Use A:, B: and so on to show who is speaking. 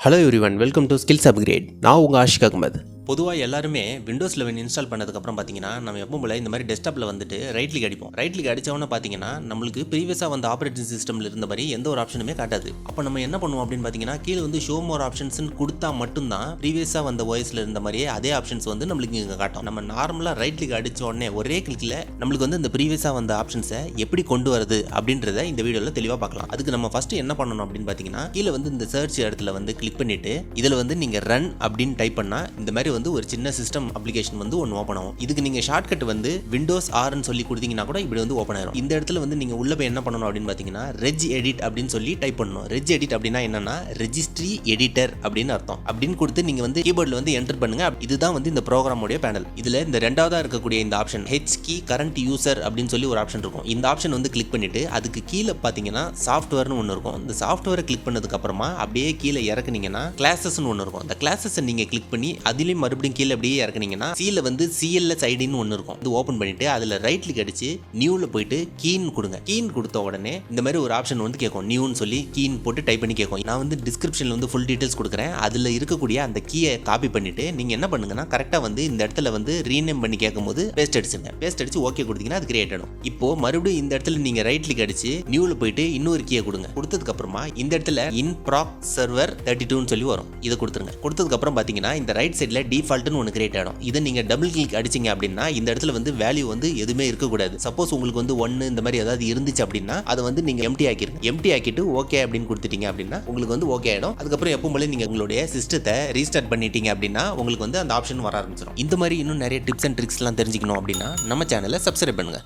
A: Hello everyone, welcome to Skills Upgrade. Now உங்க ஆஷிக் அகமது. பொதுவாக எல்லாருமே விண்டோஸ் 11 இன்ஸ்டால் பண்ணதுக்கப்புறம் பார்த்தீங்கன்னா நம்ம எப்பவும் போல இந்த மாதிரி டெஸ்க்டாப்பில் வந்துட்டு ரைட் கிளிக் அடிப்போம். ரைட் கிளிக் அடித்தவொன்னே பார்த்தீங்கன்னா நம்மளுக்கு ப்ரீவியஸாக வந்த ஆப்ரேட்டிங் சிஸ்டமில் இருந்த மாதிரி எந்த ஒரு ஆப்ஷனுமே காட்டாது. அப்போ நம்ம என்ன பண்ணுவோம் அப்படின்னு பார்த்தீங்கன்னா கீழே வந்து ஷோ மோர் ஆப்ஷன்ஸ்னு கொடுத்தா மட்டும்தான் ப்ரீவியஸாக வந்த வாய்ஸில் இருந்த மாதிரியே அதே ஆப்ஷன்ஸ் வந்து நம்மளுக்கு இங்கே காட்டும். நம்ம நார்மலாக ரைட் கிளிக் அடித்த உடனே ஒரே கிளிக்கில் நம்மளுக்கு வந்து இந்த ப்ரீவியஸாக வந்த ஆப்ஷன்ஸை எப்படி கொண்டு வருது அப்படின்றத இந்த வீடியோவில் தெளிவாக பார்க்கலாம். அதுக்கு நம்ம ஃபஸ்ட்டு என்ன பண்ணணும் அப்படின்னு பார்த்தீங்கன்னா கீழே வந்து இந்த சர்ச் இடத்துல வந்து கிளிக் பண்ணிவிட்டு இதில் வந்து நீங்கள் ரன் அப்படின்னு டைப் பண்ணால் இந்த மாதிரி வந்து ஒரு சின்ன சிஸ்டம் அப்ளிகேஷன் வந்து ஒன்று ஓப்பன் ஆகும். இதுக்கு நீங்க ஷார்ட்கட் வந்து விண்டோஸ் ஆர்னு சொல்லி கொடுத்தீங்கன்னா கூட இப்படி வந்து ஓப்பன் ஆயிரும். இந்த இடத்துல வந்து நீங்க உள்ள போய் என்ன பண்ணணும் அப்படின்னு பாத்தீங்கன்னா ரெஜ் எடிட் அப்படின்னு சொல்லி டைப் பண்ணணும். ரெஜ் எடிட் அப்படின்னா என்னன்னா ரெஜிஸ்ட்ரி எடிட்டர் அப்படின்னு அர்த்தம். அப்படின்னு கொடுத்து நீங்க வந்து கீபோர்ட்ல வந்து என்டர் பண்ணுங்க. இதுதான் வந்து இந்த ப்ரோக்ராமோட பேனல். இதுல இந்த ரெண்டாவதா இருக்கக்கூடிய இந்த option H key current user அப்படின்னு சொல்லி ஒரு ஆப்ஷன் இருக்கும். இந்த ஆப்ஷன் வந்து கிளிக் பண்ணிட்டு அதுக்கு கீழே பாத்தீங்கன்னா சாஃப்ட்வேர்னு ஒன்று இருக்கும். இந்த சாஃப்ட்வேரை கிளிக் பண்ணதுக்கு அப்புறமா அப்படியே கீழே இறக்குனீங்கன்னா கிளாஸஸ்னு ஒன்று இருக்கும். அந்த கிளாஸஸ் நீங்க கிளிக் பண்ணி அதுலயும் மறுபடியும் கீழே அப்படியே இறக்குனீங்கன்னா சீல வந்து CLSID ன்னு ஒன்று இருக்கும். இது ஓபன் பண்ணிட்டு அதுல ரைட் கிளிக் அடிச்சு நியூல போயிட்டு கீன் கொடுங்க. கீன் கொடுத்த உடனே இந்த மாதிரி ஒரு ஆப்ஷன் வந்து கேட்கும். நியூன்னு சொல்லி கீன் போட்டு டைப் பண்ணி கேட்கும். நான் வந்து டிஸ்கிரிப்ஷன்ல வந்து ஃபுல் டீடைல்ஸ் கொடுக்குறேன். அதுல இருக்கக்கூடிய அந்த கீயை காப்பி பண்ணிட்டு நீங்க என்ன பண்ணுங்கன்னா கரெக்டா வந்து இந்த இடத்துல வந்து ரீநேம் பண்ணி கேட்கும்போது பேஸ்ட் அடிச்சுங்க. பேஸ்ட் அடிச்சு ஓகே கொடுத்தீங்கன்னா அது கிரியேட் ஆகும். இப்போ மறுபடியும் இந்த இடத்துல நீங்க ரைட் கிளிக் அடிச்சு நியூல போயிட்டு இன்னொரு கீயை கொடுங்க. கொடுத்ததுக்கு அப்புறமா இந்த இடத்துல இன் ப்ராக் சர்வர் 32 சொல்லி வரும். இதை கொடுத்துருங்க. கொடுத்ததுக்கு அப்புறம் பாத்தீங்கன்னா இந்த ரைட் சைட்ல டிஃபால்ட்னு ஒன்று கிரியேட் ஆகும். இதை நீங்க டபுள் கிளிக் அடிச்சீங்க அப்படின்னா இந்த இடத்துல வந்து வேல்யூ வந்து எதுவுமே இருக்கக்கூடாது. சப்போஸ் உங்களுக்கு வந்து 1 இந்த மாதிரி ஏதாவது இருந்துச்சு அப்படின்னா அதை வந்து நீங்க எம்டி ஆக்கிருங்க. எம்டி ஆக்கிட்டு ஓகே அப்படின்னு கொடுத்துட்டீங்க அப்படின்னா உங்களுக்கு வந்து ஓகே ஆயிடும். அதுக்கப்புறம் எப்பவும் போல நீங்க உங்களுடைய சிஸ்டத்தை ரீஸ்டார்ட் பண்ணிட்டீங்க அப்படின்னா உங்களுக்கு வந்து அந்த ஆப்ஷன் வர ஆரம்பிச்சிடும். இந்த மாதிரி இன்னும் நிறைய டிப்ஸ் அண்ட் ட்ரிக்ஸ் எல்லாம் தெரிஞ்சுக்கணும் அப்படின்னா நம்ம சேனலை சப்ஸ்கிரைப் பண்ணுங்க.